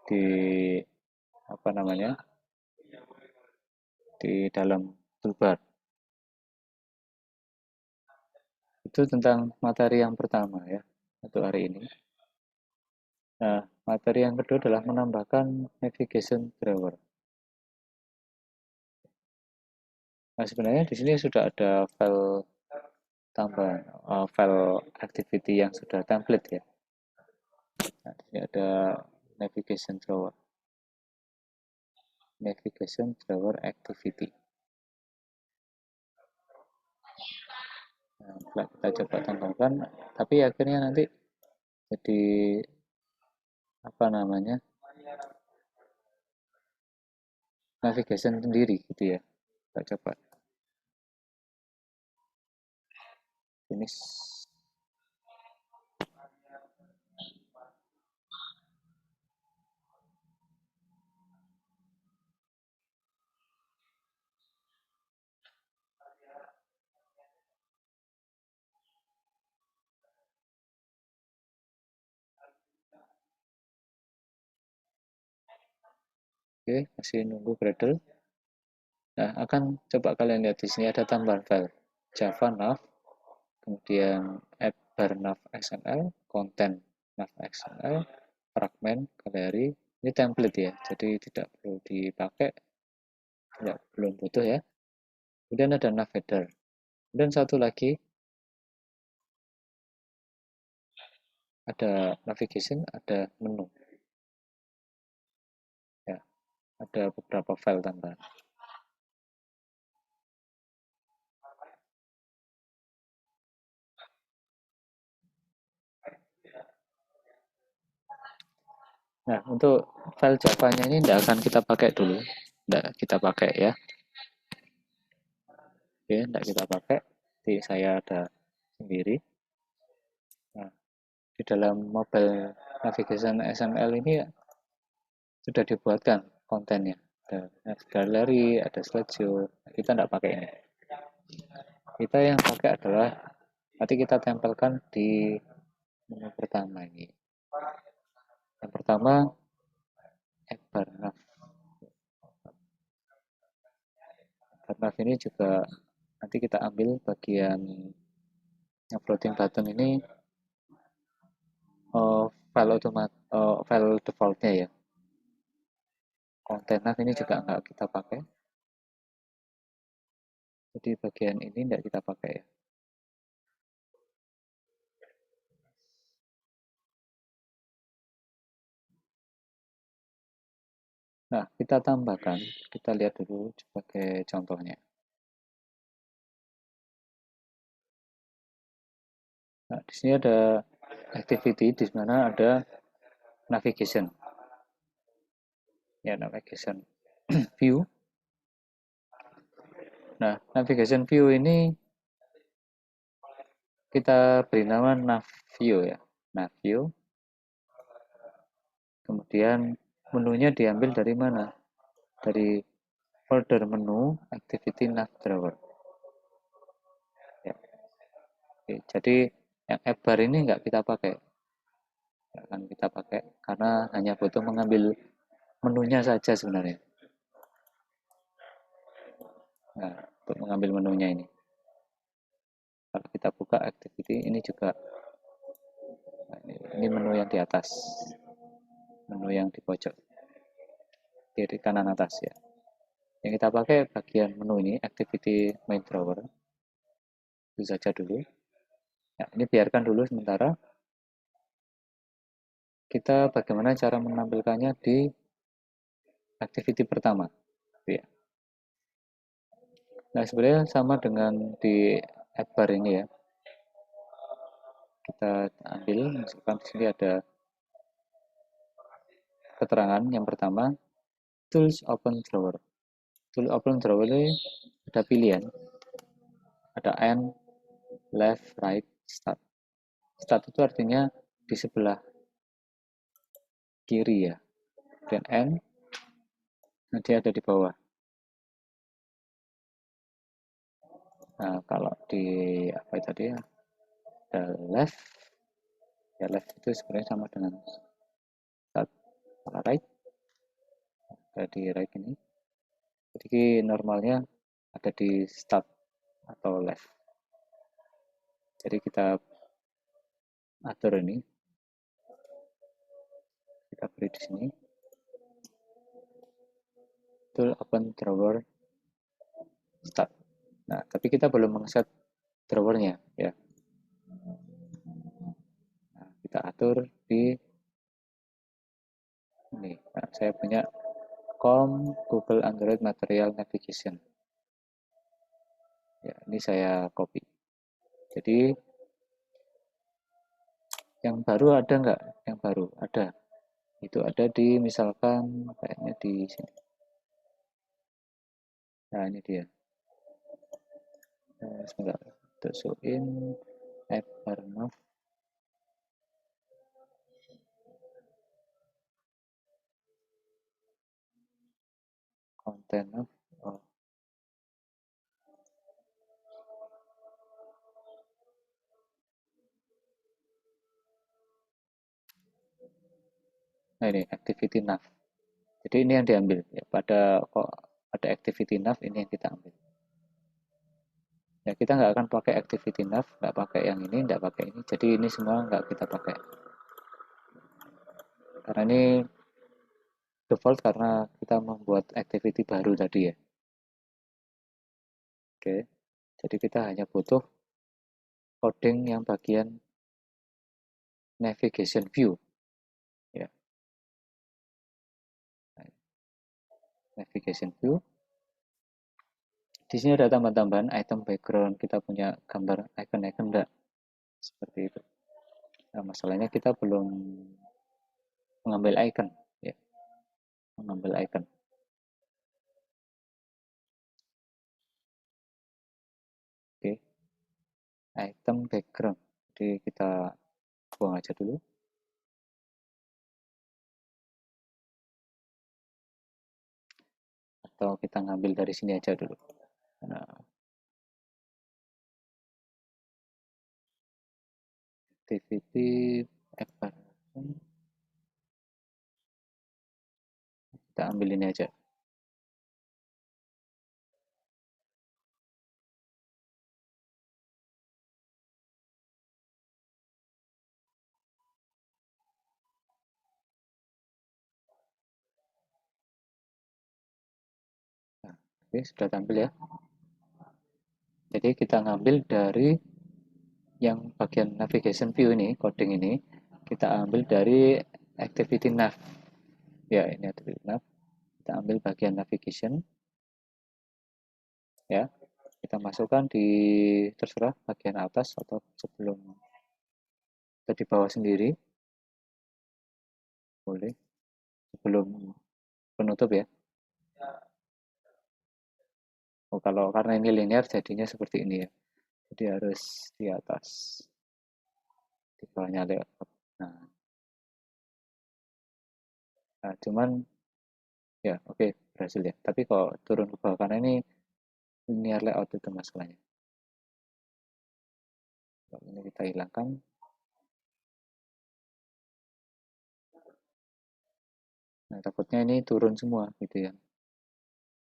di apa namanya, di dalam toolbar. Itu tentang materi yang pertama ya untuk hari ini. Nah, materi yang kedua adalah menambahkan navigation drawer. Nah, sebenarnya di sini sudah ada file tambahan, file activity yang sudah template ya. Nah, di sini ada navigation drawer. Navigation drawer activity. Nah, kita coba tambahkan, tapi akhirnya nanti jadi apa namanya, navigation sendiri gitu ya. Kita coba ini. Oke, masih nunggu Gradle. Nah, akan coba kalian lihat di sini ada tambahan file Java nav, kemudian app bar nav XML, konten nav XML, fragment, galeri. Ini template ya, jadi tidak perlu dipakai, tidak belum butuh ya. Kemudian ada nav header. Dan satu lagi ada navigation, ada menu. Ya, ada beberapa file tambahan. Nah, untuk file Java-nya ini tidak akan kita pakai dulu. Tidak kita pakai ya. Oke, tidak kita pakai. Jadi saya ada sendiri. Nah, di dalam mobile navigation XML ini sudah dibuatkan kontennya. Ada gallery, ada slideshow. Kita tidak pakai ini. Kita yang pakai adalah nanti kita tempelkan di menu pertama ini. Yang pertama, app bar nav. Bar nav ini juga nanti kita ambil bagian yang floating button ini, file defaultnya ya. Konten nav ini juga nggak kita pakai. Jadi bagian ini tidak kita pakai ya. Nah, kita tambahkan, kita lihat dulu sebagai contohnya. Nah, di sini ada activity di mana ada navigation. Ya, navigation view. Nah, navigation view ini kita beri nama nav view ya. Nav view. Kemudian menunya diambil dari mana? Dari folder menu activity nav drawer. Ya. Oke, jadi yang app bar ini nggak kita pakai. Nggak akan kita pakai karena hanya butuh mengambil menunya saja sebenarnya. Nah, untuk mengambil menunya ini. Kalau kita buka activity ini juga, nah, ini menu yang di atas, menu yang di pojok kiri kanan atas ya. Yang kita pakai bagian menu ini activity main drawer. Itu saja dulu. Nah, ini biarkan dulu sementara. Kita bagaimana cara menampilkannya di activity pertama. Ya. Nah, sebenarnya sama dengan di app bar ini ya. Kita ambil, misalkan di sini ada keterangan yang pertama, tools open drawer. Tool open drawer ini ada pilihan, ada end, left, right, start. Start itu artinya di sebelah kiri ya, dan end nanti ada di bawah. Nah, kalau di apa tadi ya, ada left, ya left itu sebenarnya sama dengan start. Kalau right ada di right ini. Jadi normalnya ada di start atau left. Jadi kita atur ini, kita beri di sini. Tool open drawer start. Nah, tapi kita belum mengset drawernya ya. Nah, kita atur di ini. Nah, saya punya Google Android Material Navigation. Ya, ini saya copy. Jadi yang baru ada nggak? Yang baru ada. Itu ada di misalkan kayaknya di sini. Nah, ini dia. Sebentar. Untuk show in app Barnov. Content of oh. Nah, ini activity nav. Jadi ini yang diambil ya, pada kok ada activity nav ini yang kita ambil. Ya kita nggak akan pakai activity nav, nggak pakai yang ini, nggak pakai ini. Jadi ini semua nggak kita pakai. Karena ini default karena kita membuat activity baru tadi ya. Oke, jadi kita hanya butuh coding yang bagian navigation view. Ya, navigation view. Di sini ada tambahan-tambahan item background. Kita punya gambar icon-icon enggak? Seperti itu. Nah, masalahnya kita belum mengambil icon. Ya, mengambil icon. Oke, item background. Jadi kita buang aja dulu. Atau kita ngambil dari sini aja dulu. Nah, activity app kita ambil ini aja. Nah, oke, sudah tampil ya. Jadi kita ngambil dari yang bagian navigation view ini, coding ini, kita ambil dari activity nav. Ya, ini activity nav. Kita ambil bagian navigation. Ya, kita masukkan di terserah bagian atas atau sebelum atau di bawah sendiri. Boleh. Sebelum penutup ya. Oh, kalau karena ini linear jadinya seperti ini ya. Jadi harus di atas. Di bawahnya lewat. Nah, cuman ya oke okay, berhasil ya. Tapi kalau turun ke bawah karena ini linear layout itu masalahnya. Kalau ini kita hilangkan. Nah, takutnya ini turun semua gitu ya.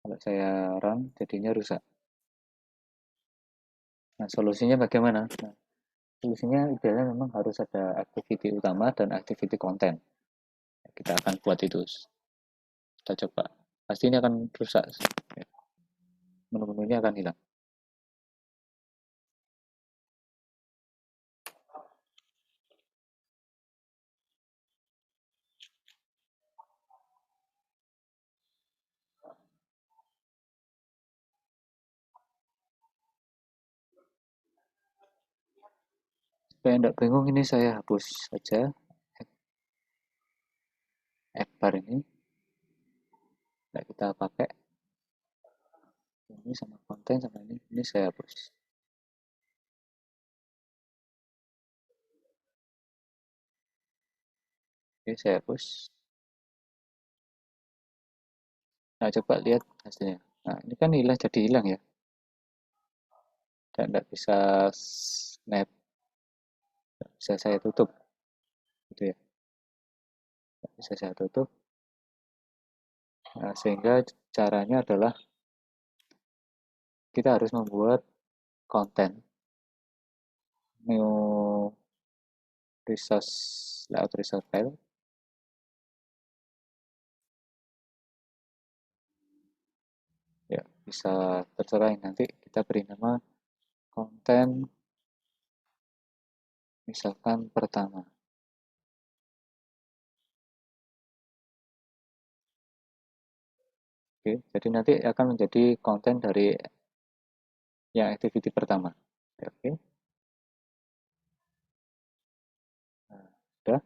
Kalau saya run jadinya rusak. Nah, solusinya bagaimana? Nah, solusinya idealnya memang harus ada activity utama dan activity content. Kita akan buat itu. Kita coba. Pasti ini akan rusak. Menu-menunya akan hilang. Supaya tidak bingung ini saya hapus saja app bar ini. Tidak kita pakai ini sama konten sama ini saya hapus. Oke, saya hapus. Nah, coba lihat hasilnya. Nah, ini kan hilang jadi hilang ya. Dan tidak bisa snap, tidak bisa saya tutup. Gitu ya. Tidak bisa saya tutup. Nah, sehingga caranya adalah kita harus membuat konten new resource layout resource file. Ya, bisa terserah, nanti kita beri nama konten misalkan pertama. Oke, jadi nanti akan menjadi konten dari yang activity pertama. Oke, nah, sudah.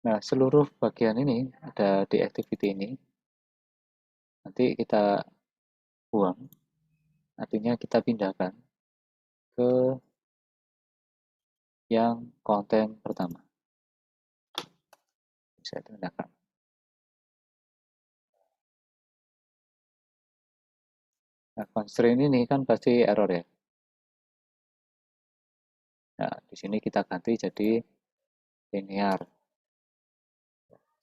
Nah, seluruh bagian ini ada di activity ini. Nanti kita buang, artinya kita pindahkan ke yang konten pertama. Bisa pindahkan. Nah, constraint ini kan pasti error ya. Nah, di sini kita ganti jadi linear.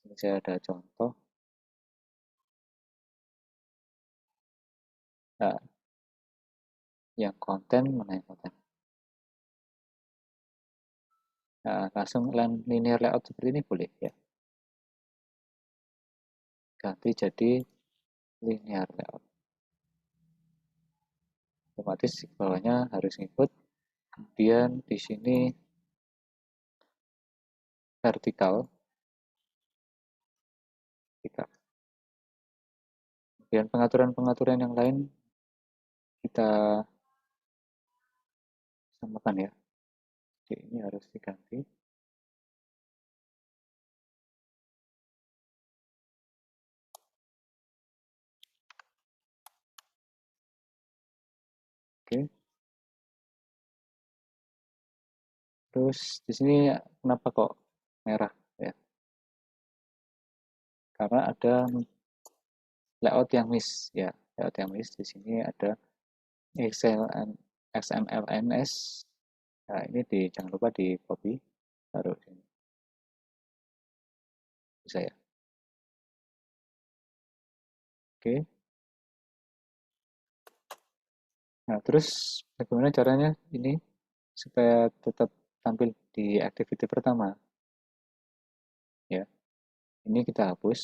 Ini saya ada contoh. Nah, yang konten, mana yang konten? Nah, langsung linear layout seperti ini boleh ya. Ganti jadi linear layout. Otomatis bawahnya harus ngikut. Kemudian di sini vertikal. Kemudian pengaturan-pengaturan yang lain kita samakan ya. Jadi ini harus diganti. Oke. Terus di sini kenapa kok merah ya? Karena ada layout yang miss ya. Layout yang miss di sini ada XMLNS. Nah, ini jangan lupa di copy, taruh sini. Bisa ya. Oke. Nah, terus bagaimana caranya ini supaya tetap tampil di activity pertama? Ya, ini kita hapus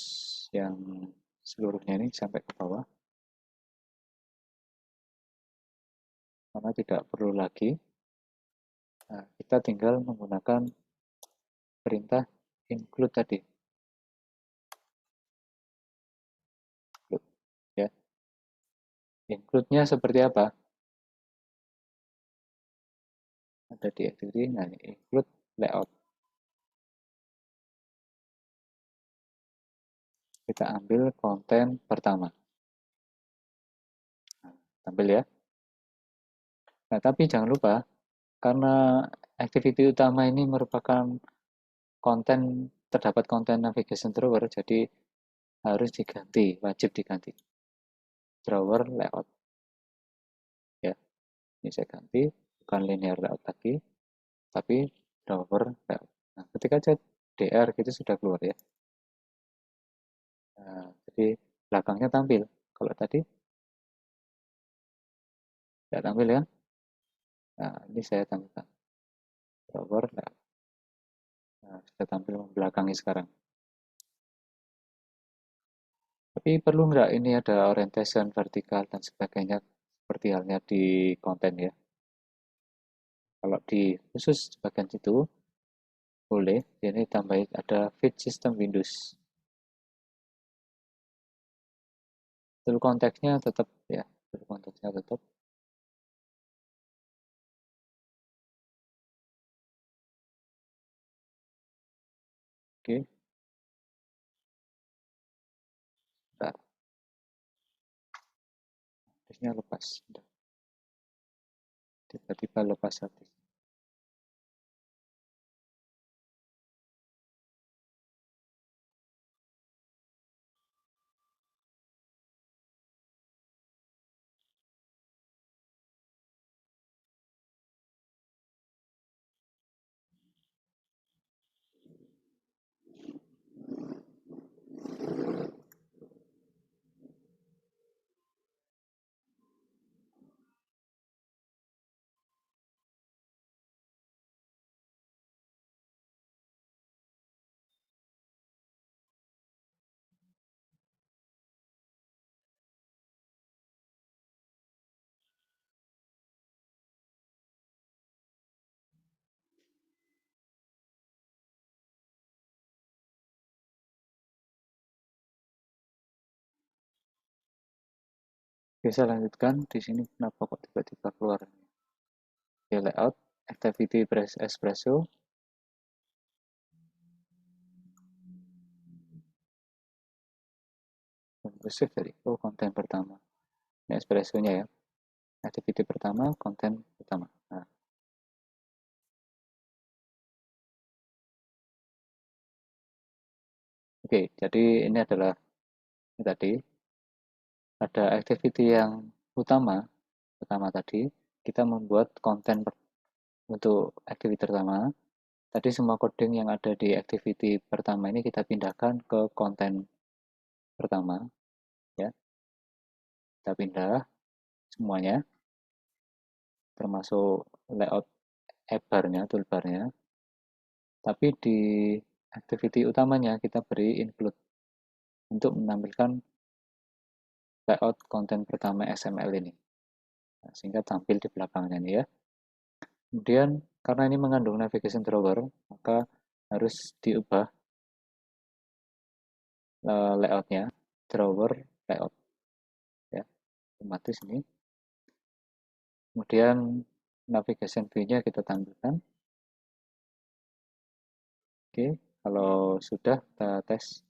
yang seluruhnya ini sampai ke bawah. Karena tidak perlu lagi. Nah, kita tinggal menggunakan perintah include tadi. Include, ya. Include-nya seperti apa? Ada di activity, nah ini include layout. Kita ambil konten pertama. Nah, tampil ya. Nah, tapi jangan lupa, karena activity utama ini merupakan konten, terdapat konten navigation drawer, jadi harus diganti, wajib diganti. Drawer layout. Ya, ini saya ganti, bukan linear layout lagi, tapi drawer layout. Nah, ketika aja DR gitu sudah keluar ya. Nah, jadi belakangnya tampil. Kalau tadi tidak tampil ya. Nah, ini saya tampilkan. Drawer layout. Nah, sudah tampil membelakangi sekarang. Tapi perlu nggak ini ada orientation vertikal dan sebagainya seperti halnya di konten ya. Kalau di khusus bagian situ boleh, ini tambahin ada feed system Windows. Full konteksnya tetap ya, full konteksnya tetap. Oke, nah, harusnya lepas. Tiba-tiba lepas habis. Bisa lanjutkan di sini kenapa kok tiba-tiba keluar. Oke, layout, activity press espresso. Save tadi. Oh, konten pertama. Ini espresso-nya ya. Activity pertama, konten pertama. Nah, oke, jadi ini adalah ini tadi ada activity yang utama. Pertama tadi kita membuat konten untuk activity pertama. Tadi semua coding yang ada di activity pertama ini kita pindahkan ke konten pertama, ya. Kita pindah semuanya, termasuk layout app bar-nya, toolbar-nya. Tapi di activity utamanya kita beri include untuk menampilkan layout konten pertama XML ini. Nah, sehingga tampil di belakangnya nih ya. Kemudian karena ini mengandung navigation drawer, maka harus diubah layoutnya, drawer layout ya, otomatis ini. Kemudian navigation view-nya kita tampilkan. Oke, kalau sudah kita tes.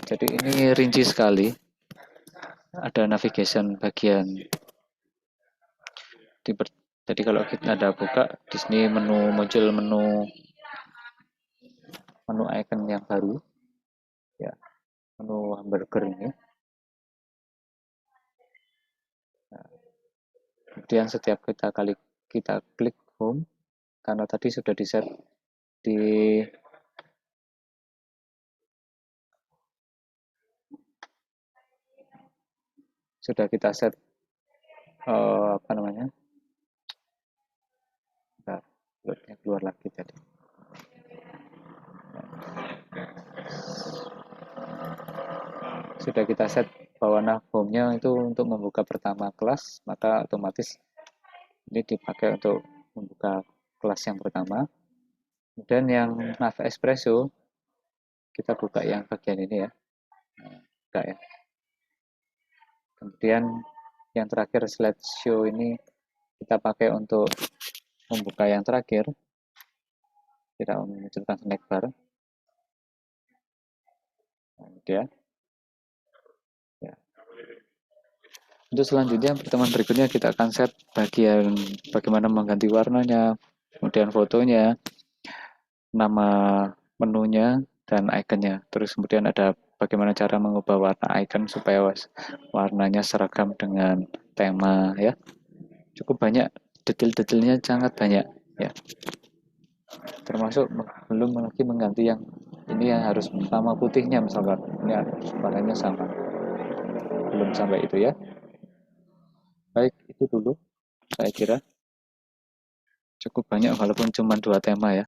Jadi ini rinci sekali. Ada navigation bagian di jadi kalau kita ada buka di sini muncul menu icon yang baru ya, menu hamburger ini. Nah, kemudian setiap kita klik home, karena tadi sudah di set di sudah kita set apa namanya, nah, loadnya keluar lagi tadi. Sudah kita set bahwa home-nya itu untuk membuka pertama kelas, maka otomatis ini dipakai untuk membuka kelas yang pertama. Kemudian yang nav espresso kita buka yang bagian ini ya, buka ya. Kemudian yang terakhir slideshow ini kita pakai untuk membuka yang terakhir, kita memunculkan snack bar. Nah, ya. Untuk selanjutnya pertemuan berikutnya kita akan set bagian bagaimana mengganti warnanya, kemudian fotonya, nama menunya, dan ikonnya. Terus kemudian ada bagaimana cara mengubah warna icon supaya warnanya seragam dengan tema ya. Cukup banyak, detail-detailnya sangat banyak ya. Termasuk belum lagi mengganti yang ini yang harus sama putihnya misalkan. Ini harus warnanya sama. Belum sampai itu ya. Baik, itu dulu saya kira. Cukup banyak walaupun cuma 2 tema ya.